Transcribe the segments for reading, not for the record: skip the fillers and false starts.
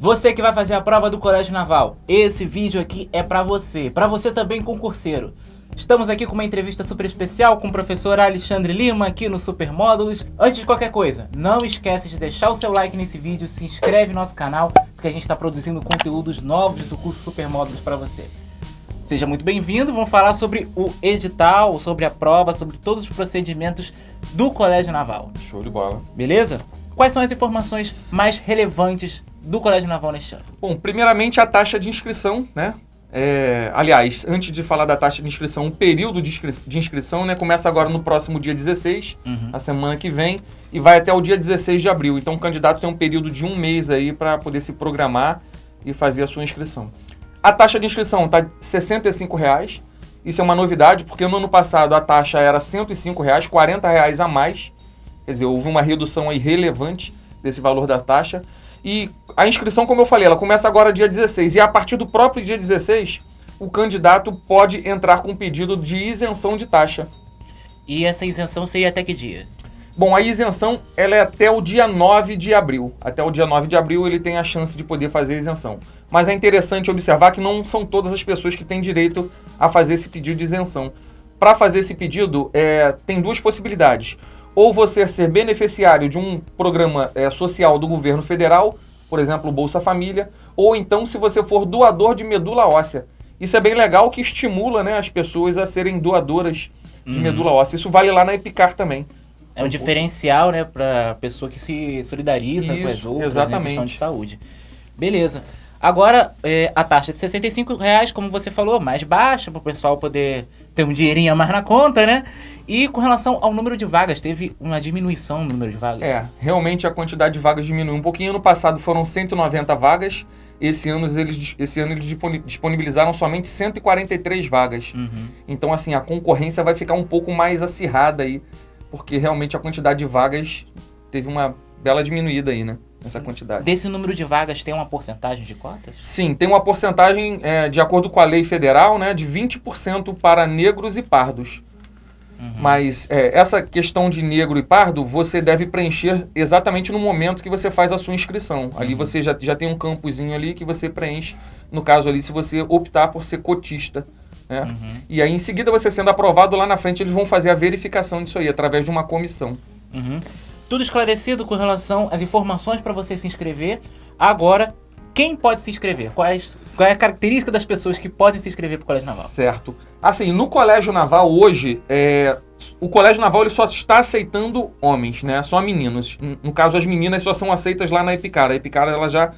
Você que vai fazer a prova do Colégio Naval, esse vídeo aqui é pra você também concurseiro. Estamos aqui com uma entrevista super especial com o professor Alexandre Lima aqui no Super Módulos. Antes de qualquer coisa, não esquece de deixar o seu like nesse vídeo, se inscreve no nosso canal, porque a gente está produzindo conteúdos novos do curso Super Módulos para você. Seja muito bem-vindo, vamos falar sobre o edital, sobre a prova, sobre todos os procedimentos do Colégio Naval. Show de bola. Beleza? Quais são as informações mais relevantes do Colégio Naval neste ano? Bom, primeiramente a taxa de inscrição, né? Aliás, antes de falar da taxa de inscrição, o período de inscrição, né, começa agora no próximo dia 16, a semana que vem, e vai até o dia 16 de abril. Então o candidato tem um período de um mês aí para poder se programar e fazer a sua inscrição. A taxa de inscrição está R$ 65,00. Isso é uma novidade, porque no ano passado a taxa era R$ 105,00, R$ 40,00 a mais. Quer dizer, houve uma redução aí relevante desse valor da taxa. E a inscrição, como eu falei, ela começa agora dia 16. E a partir do próprio dia 16, o candidato pode entrar com pedido de isenção de taxa. E essa isenção seria até que dia? Bom, a isenção ela é até o dia 9 de abril. Até o dia 9 de abril ele tem a chance de poder fazer a isenção. Mas é interessante observar que não são todas as pessoas que têm direito a fazer esse pedido de isenção. Para fazer esse pedido, tem duas possibilidades. Ou você ser beneficiário de um programa social do governo federal, por exemplo, o Bolsa Família, ou então se você for doador de medula óssea. Isso é bem legal, que estimula, né, as pessoas a serem doadoras de medula óssea. Isso vale lá na EPICAR também. É um diferencial, né, para pessoa que se solidariza com as outras, exatamente. Né, questão de saúde. Beleza. Agora, a taxa de R$ 65,00, como você falou, mais baixa, para o pessoal poder ter um dinheirinho a mais na conta, né? E com relação ao número de vagas, teve uma diminuição no número de vagas? Realmente a quantidade de vagas diminuiu um pouquinho. Ano passado foram 190 vagas, esse ano eles disponibilizaram somente 143 vagas. Então, assim, a concorrência vai ficar um pouco mais acirrada aí, porque realmente a quantidade de vagas teve uma bela diminuída aí, né? Essa quantidade. Desse número de vagas tem uma porcentagem de cotas? Sim, tem uma porcentagem, de acordo com a lei federal, né, de 20% para negros e pardos. Mas essa questão de negro e pardo, você deve preencher exatamente no momento que você faz a sua inscrição. Ali você já tem um campozinho ali que você preenche, no caso ali, se você optar por ser cotista. Né? E aí, em seguida, você sendo aprovado, lá na frente eles vão fazer a verificação disso aí, através de uma comissão. Tudo esclarecido com relação às informações para você se inscrever. Agora, quem pode se inscrever? Qual é a característica das pessoas que podem se inscrever para o Colégio Naval? Certo. Assim, no Colégio Naval hoje, o Colégio Naval ele só está aceitando homens, né? Só meninos. No caso, as meninas só são aceitas lá na EPICAR. A EPICAR ela já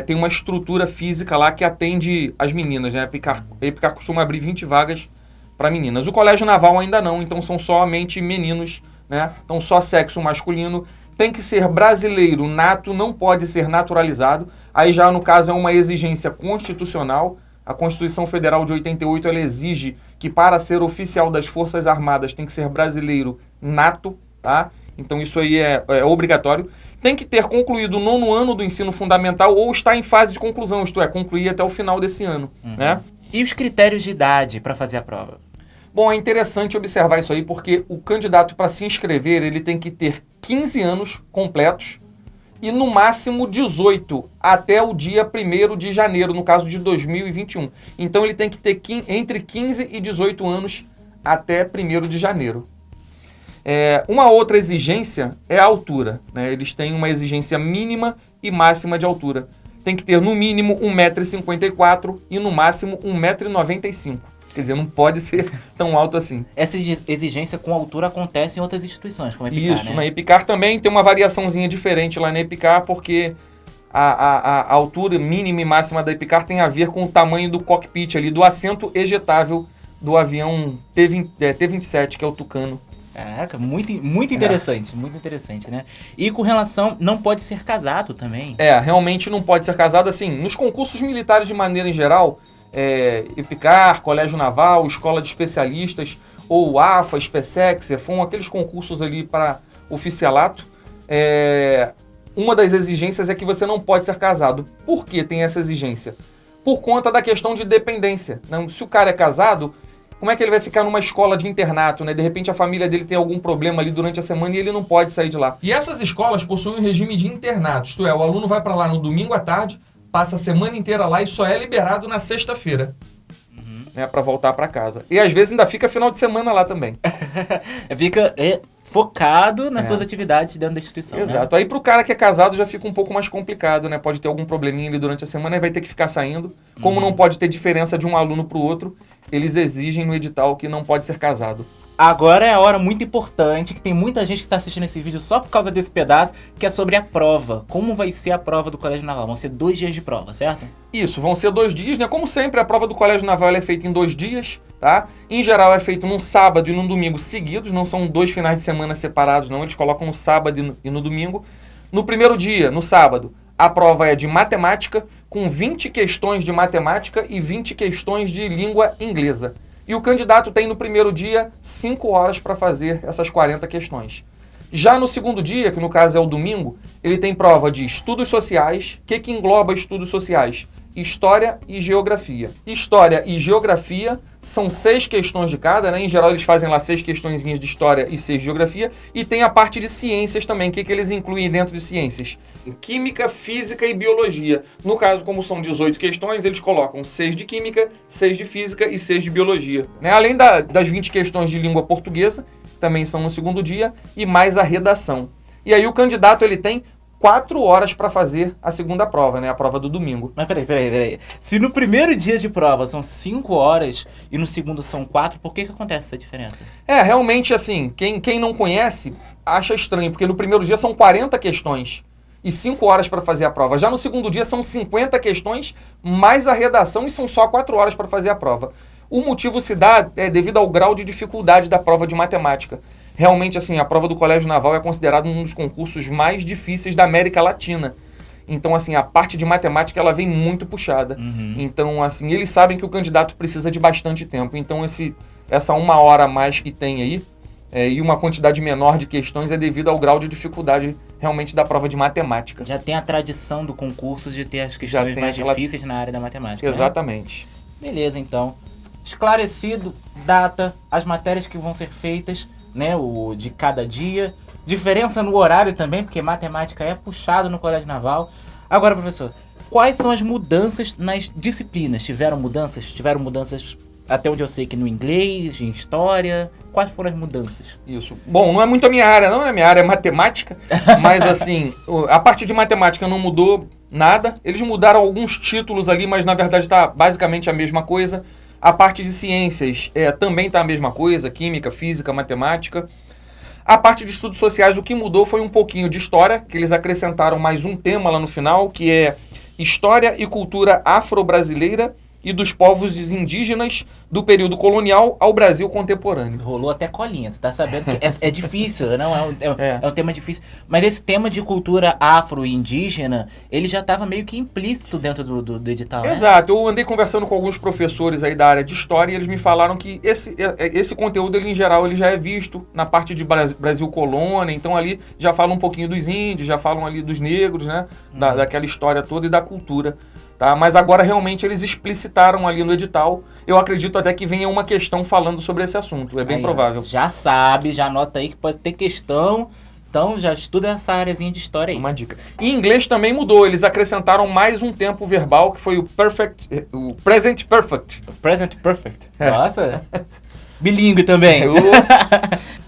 tem uma estrutura física lá que atende as meninas, né? A EPICAR costuma abrir 20 vagas para meninas. O Colégio Naval ainda não, então são somente meninos, né? Então só sexo masculino. Tem que ser brasileiro nato, não pode ser naturalizado. Aí já no caso é uma exigência constitucional. A Constituição Federal de 88 ela exige que para ser oficial das Forças Armadas tem que ser brasileiro nato, tá? Então isso aí é obrigatório. Tem que ter concluído o 9º ano do ensino fundamental ou estar em fase de conclusão, isto é, concluir até o final desse ano, né? E os critérios de idade para fazer a prova? Bom, é interessante observar isso aí, porque o candidato, para se inscrever, ele tem que ter 15 anos completos e, no máximo, 18 até o dia 1º de janeiro, no caso de 2021. Então, ele tem que ter entre 15 e 18 anos até 1º de janeiro. Uma outra exigência é a altura, né? Eles têm uma exigência mínima e máxima de altura. Tem que ter, no mínimo, 1,54 m e, no máximo, 1,95 m. Quer dizer, não pode ser tão alto assim. Essa exigência com altura acontece em outras instituições, como a EPICAR, Isso, né? na EPICAR também tem uma variaçãozinha diferente lá na EPICAR, porque a altura mínima e máxima da EPICAR tem a ver com o tamanho do cockpit ali, do assento ejetável do avião T-27, que é o Tucano. Caraca, muito interessante, muito interessante, né? E com relação, não pode ser casado também. Realmente não pode ser casado, assim, nos concursos militares de maneira em geral, EPICAR, Colégio Naval, Escola de Especialistas, ou AFA, SPSEC, CEFOM, aqueles concursos ali para oficialato, uma das exigências é que você não pode ser casado. Por que tem essa exigência? Por conta da questão de dependência. Se o cara é casado, como é que ele vai ficar numa escola de internato, né? De repente a família dele tem algum problema ali durante a semana e ele não pode sair de lá. E essas escolas possuem um regime de internato, isto é, o aluno vai para lá no domingo à tarde, passa a semana inteira lá e só é liberado na sexta-feira. Né, para voltar para casa. E às vezes ainda fica final de semana lá também. Fica focado nas suas atividades dentro da instituição. Exato. Né? Aí pro cara que é casado já fica um pouco mais complicado, né? Pode ter algum probleminha ali durante a semana e vai ter que ficar saindo. Como não pode ter diferença de um aluno pro outro, eles exigem no edital que não pode ser casado. Agora é a hora muito importante, que tem muita gente que está assistindo esse vídeo só por causa desse pedaço, que é sobre a prova. Como vai ser a prova do Colégio Naval? Vão ser 2 dias de prova, certo? Isso, vão ser 2 dias, né? Como sempre, a prova do Colégio Naval ela é feita em 2 dias, tá? Em geral é feito num sábado e num domingo seguidos, não são 2 finais de semana separados, não. Eles colocam no sábado e no domingo. No primeiro dia, no sábado, a prova é de matemática, com 20 questões de matemática e 20 questões de língua inglesa. E o candidato tem no primeiro dia 5 horas para fazer essas 40 questões. Já no segundo dia, que no caso é o domingo, ele tem prova de estudos sociais. O que engloba estudos sociais? História e geografia. História e geografia são 6 questões de cada, né? Em geral eles fazem lá 6 questõezinhas de história e 6 de geografia. E tem a parte de ciências também. O que eles incluem dentro de ciências? Química, física e biologia. No caso, como são 18 questões, eles colocam 6 de química, 6 de física e 6 de biologia. Né? Além das 20 questões de língua portuguesa, também são no segundo dia, e mais a redação. E aí o candidato ele tem 4 horas para fazer a segunda prova, né? A prova do domingo. Mas peraí. Se no primeiro dia de prova são 5 horas e no segundo são 4, por que acontece essa diferença? Realmente assim, quem não conhece acha estranho, porque no primeiro dia são 40 questões e 5 horas para fazer a prova. Já no segundo dia são 50 questões, mais a redação e são só 4 horas para fazer a prova. O motivo se dá devido ao grau de dificuldade da prova de matemática. Realmente, assim, a prova do Colégio Naval é considerada um dos concursos mais difíceis da América Latina. Então, assim, a parte de matemática, ela vem muito puxada. Então, assim, eles sabem que o candidato precisa de bastante tempo. Então, essa 1 hora a mais que tem aí, e uma quantidade menor de questões é devido ao grau de dificuldade realmente da prova de matemática. Já tem a tradição do concurso de ter as questões mais difíceis na área da matemática. Exatamente. Né? Beleza, então. Esclarecido, data, as matérias que vão ser feitas, né, o de cada dia. Diferença no horário também, porque matemática é puxado no Colégio Naval. Agora, professor, quais são as mudanças nas disciplinas? Tiveram mudanças? Tiveram mudanças, até onde eu sei, que no inglês, em história. Quais foram as mudanças? Isso. Bom, não é muito a minha área, não. A minha área é matemática. Mas, assim, a parte de matemática não mudou nada. Eles mudaram alguns títulos ali, mas, na verdade, está basicamente a mesma coisa. A parte de ciências também está a mesma coisa, química, física, matemática. A parte de estudos sociais, o que mudou foi um pouquinho de história, que eles acrescentaram mais um tema lá no final, que é História e Cultura Afro-Brasileira e dos Povos Indígenas do período colonial ao Brasil contemporâneo. Rolou até colinha, você tá sabendo que é difícil, não é um tema difícil. Mas esse tema de cultura afro e indígena, ele já estava meio que implícito dentro do edital, né? Exato, eu andei conversando com alguns professores aí da área de história e eles me falaram que esse conteúdo, ele, em geral, ele já é visto na parte de Brasil colônia, então ali já fala um pouquinho dos índios, já falam ali dos negros, né, daquela história toda e da cultura. Tá? Mas agora realmente eles explicitaram ali no edital. Eu acredito até que venha uma questão falando sobre esse assunto. É bem provável. Já sabe, já anota aí que pode ter questão. Então já estuda essa áreazinha de história aí. Uma dica. E inglês também mudou. Eles acrescentaram mais um tempo verbal, que foi o present perfect. Present perfect. Nossa. Bilíngue também.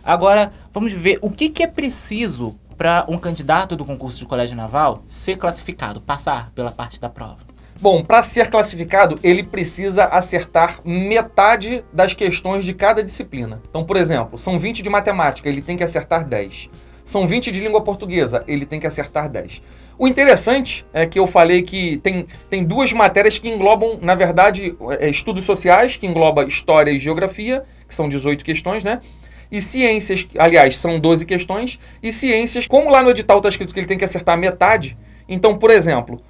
Agora, vamos ver o que é preciso para um candidato do concurso de Colégio Naval ser classificado, passar pela parte da prova. Bom, para ser classificado, ele precisa acertar metade das questões de cada disciplina. Então, por exemplo, são 20 de matemática, ele tem que acertar 10. São 20 de língua portuguesa, ele tem que acertar 10. O interessante é que eu falei que tem 2 matérias que englobam, na verdade, estudos sociais, que engloba história e geografia, que são 18 questões, né? E ciências, aliás, são 12 questões. E ciências, como lá no edital está escrito que ele tem que acertar metade, então, por exemplo,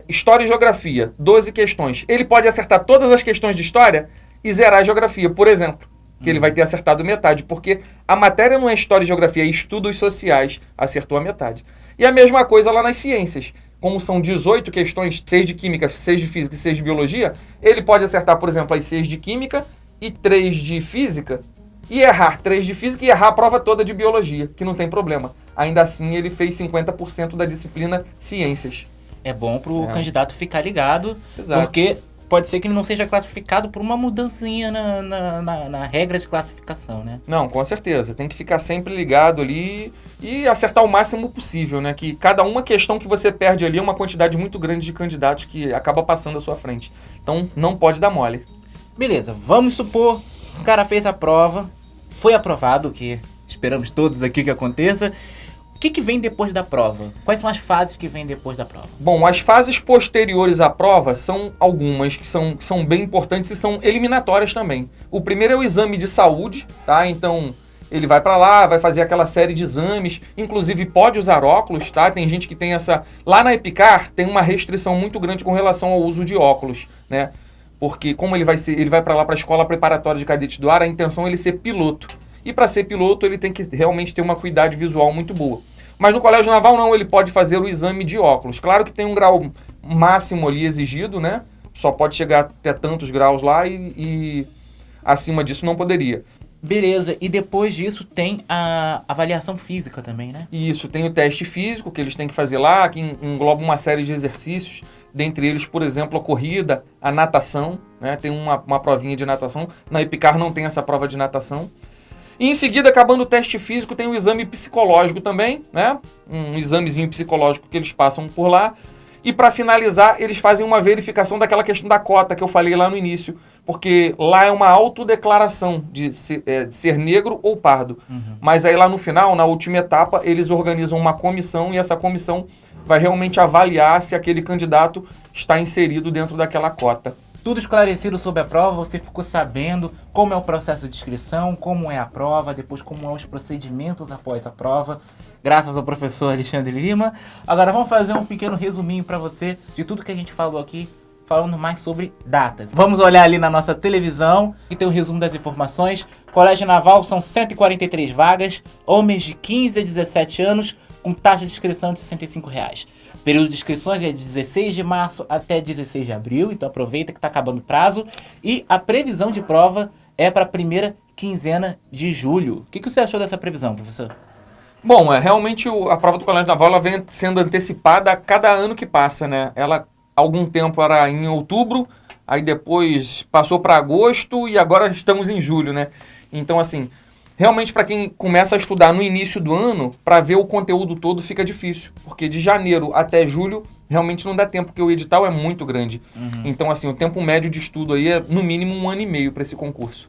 história e geografia, 12 questões. Ele pode acertar todas as questões de história e zerar a geografia, por exemplo. Que ele vai ter acertado metade, porque a matéria não é história e geografia, é estudos sociais. Acertou a metade. E a mesma coisa lá nas ciências. Como são 18 questões, 6 de química, 6 de física e 6 de biologia, ele pode acertar, por exemplo, as 6 de química e 3 de física, e errar 3 de física e errar a prova toda de biologia, que não tem problema. Ainda assim, ele fez 50% da disciplina ciências. É bom pro candidato ficar ligado, Exato. porque pode ser que ele não seja classificado por uma mudancinha na regra de classificação, né? Não, com certeza. Tem que ficar sempre ligado ali e acertar o máximo possível, né? Que cada uma questão que você perde ali é uma quantidade muito grande de candidatos que acaba passando à sua frente. Então, não pode dar mole. Beleza, vamos supor, o cara fez a prova, foi aprovado, o que esperamos todos aqui que aconteça. O que vem depois da prova? Quais são as fases que vêm depois da prova? Bom, as fases posteriores à prova são algumas que são bem importantes e são eliminatórias também. O primeiro é o exame de saúde, tá? Então, ele vai para lá, vai fazer aquela série de exames, inclusive pode usar óculos, tá? Tem gente que tem essa... Lá na Epicar tem uma restrição muito grande com relação ao uso de óculos, né? Porque como ele vai para lá para a escola preparatória de cadete do ar, a intenção é ele ser piloto. E para ser piloto, ele tem que realmente ter uma acuidade visual muito boa. Mas no Colégio Naval não, ele pode fazer o exame de óculos. Claro que tem um grau máximo ali exigido, né? Só pode chegar até tantos graus lá e acima disso não poderia. Beleza, e depois disso tem a avaliação física também, né? Isso, tem o teste físico que eles têm que fazer lá, que engloba uma série de exercícios, dentre eles, por exemplo, a corrida, a natação, né? Tem uma provinha de natação. Na Epicar não tem essa prova de natação. E em seguida, acabando o teste físico, tem o exame psicológico também, né? Um examezinho psicológico que eles passam por lá. E para finalizar, eles fazem uma verificação daquela questão da cota que eu falei lá no início. Porque lá é uma autodeclaração de ser negro ou pardo. Mas aí lá no final, na última etapa, eles organizam uma comissão e essa comissão vai realmente avaliar se aquele candidato está inserido dentro daquela cota. Tudo esclarecido sobre a prova, você ficou sabendo como é o processo de inscrição, como é a prova, depois como são os procedimentos após a prova, graças ao professor Alexandre Lima. Agora vamos fazer um pequeno resuminho para você de tudo que a gente falou aqui, falando mais sobre datas. Vamos olhar ali na nossa televisão, que tem um resumo das informações. Colégio Naval são 143 vagas, homens de 15 a 17 anos, com taxa de inscrição de R$ 65. Período de inscrições é de 16 de março até 16 de abril, então aproveita que está acabando o prazo. E a previsão de prova é para a primeira quinzena de julho. O que você achou dessa previsão, professor? Bom, realmente a prova do Colégio Naval ela vem sendo antecipada a cada ano que passa, né? Ela, algum tempo era em outubro, aí depois passou para agosto e agora estamos em julho, né? Então, assim, realmente para quem começa a estudar no início do ano, para ver o conteúdo todo fica difícil, porque de janeiro até julho realmente não dá tempo, porque o edital é muito grande. Então, assim, o tempo médio de estudo aí é no mínimo 1 ano e meio para esse concurso.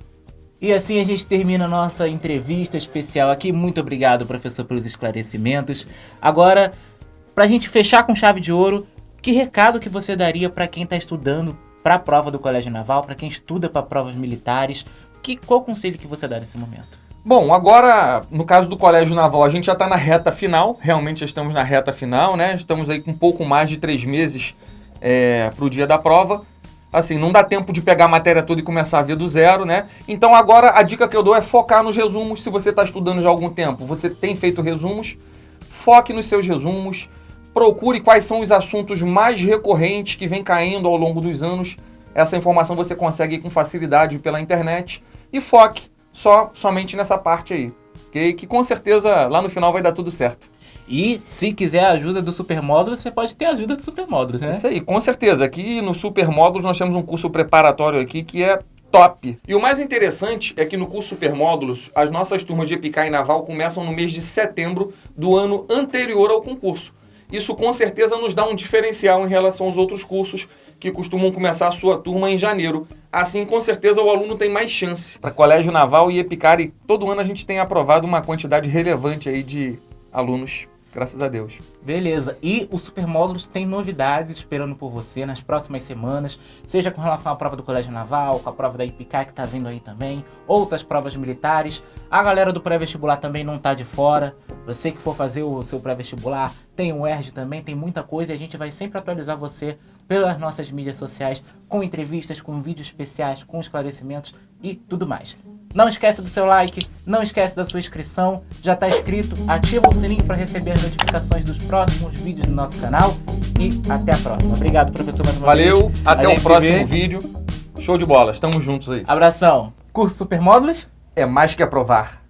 E assim a gente termina a nossa entrevista especial aqui. Muito obrigado, professor, pelos esclarecimentos. Agora, para a gente fechar com chave de ouro, que recado que você daria para quem está estudando para a prova do Colégio Naval, para quem estuda para provas militares? Qual conselho que você dá nesse momento? Bom, agora, no caso do Colégio Naval, a gente já está na reta final, realmente já estamos na reta final, né? Estamos aí com um pouco mais de 3 meses para o dia da prova. Assim, não dá tempo de pegar a matéria toda e começar a ver do zero, né? Então agora a dica que eu dou é focar nos resumos. Se você está estudando já há algum tempo, você tem feito resumos, foque nos seus resumos, procure quais são os assuntos mais recorrentes que vem caindo ao longo dos anos. Essa informação você consegue com facilidade pela internet e foque somente nessa parte aí, ok? Que com certeza lá no final vai dar tudo certo. E se quiser a ajuda do Supermódulo, você pode ter a ajuda do Supermódulo, né? Isso aí, com certeza. Aqui no Supermódulos nós temos um curso preparatório aqui que é top. E o mais interessante é que no curso Supermódulos, as nossas turmas de Epicar e Naval começam no mês de setembro do ano anterior ao concurso. Isso com certeza nos dá um diferencial em relação aos outros cursos que costumam começar a sua turma em janeiro. Assim, com certeza, o aluno tem mais chance. Para Colégio Naval e Epicar, e todo ano a gente tem aprovado uma quantidade relevante aí de alunos. Graças a Deus. Beleza. E o Supermódulos tem novidades esperando por você nas próximas semanas, seja com relação à prova do Colégio Naval, com a prova da IPCAR que está vindo aí também, outras provas militares. A galera do pré-vestibular também não está de fora. Você que for fazer o seu pré-vestibular, tem o ERJ também, tem muita coisa e a gente vai sempre atualizar você pelas nossas mídias sociais, com entrevistas, com vídeos especiais, com esclarecimentos e tudo mais. Não esquece do seu like, não esquece da sua inscrição, já está inscrito, ativa o sininho para receber as notificações dos próximos vídeos do nosso canal e até a próxima. Obrigado, professor, mais uma vez. Valeu, até o próximo vídeo. Show de bola, estamos juntos aí. Abração. Curso Supermódulos? É mais que aprovar.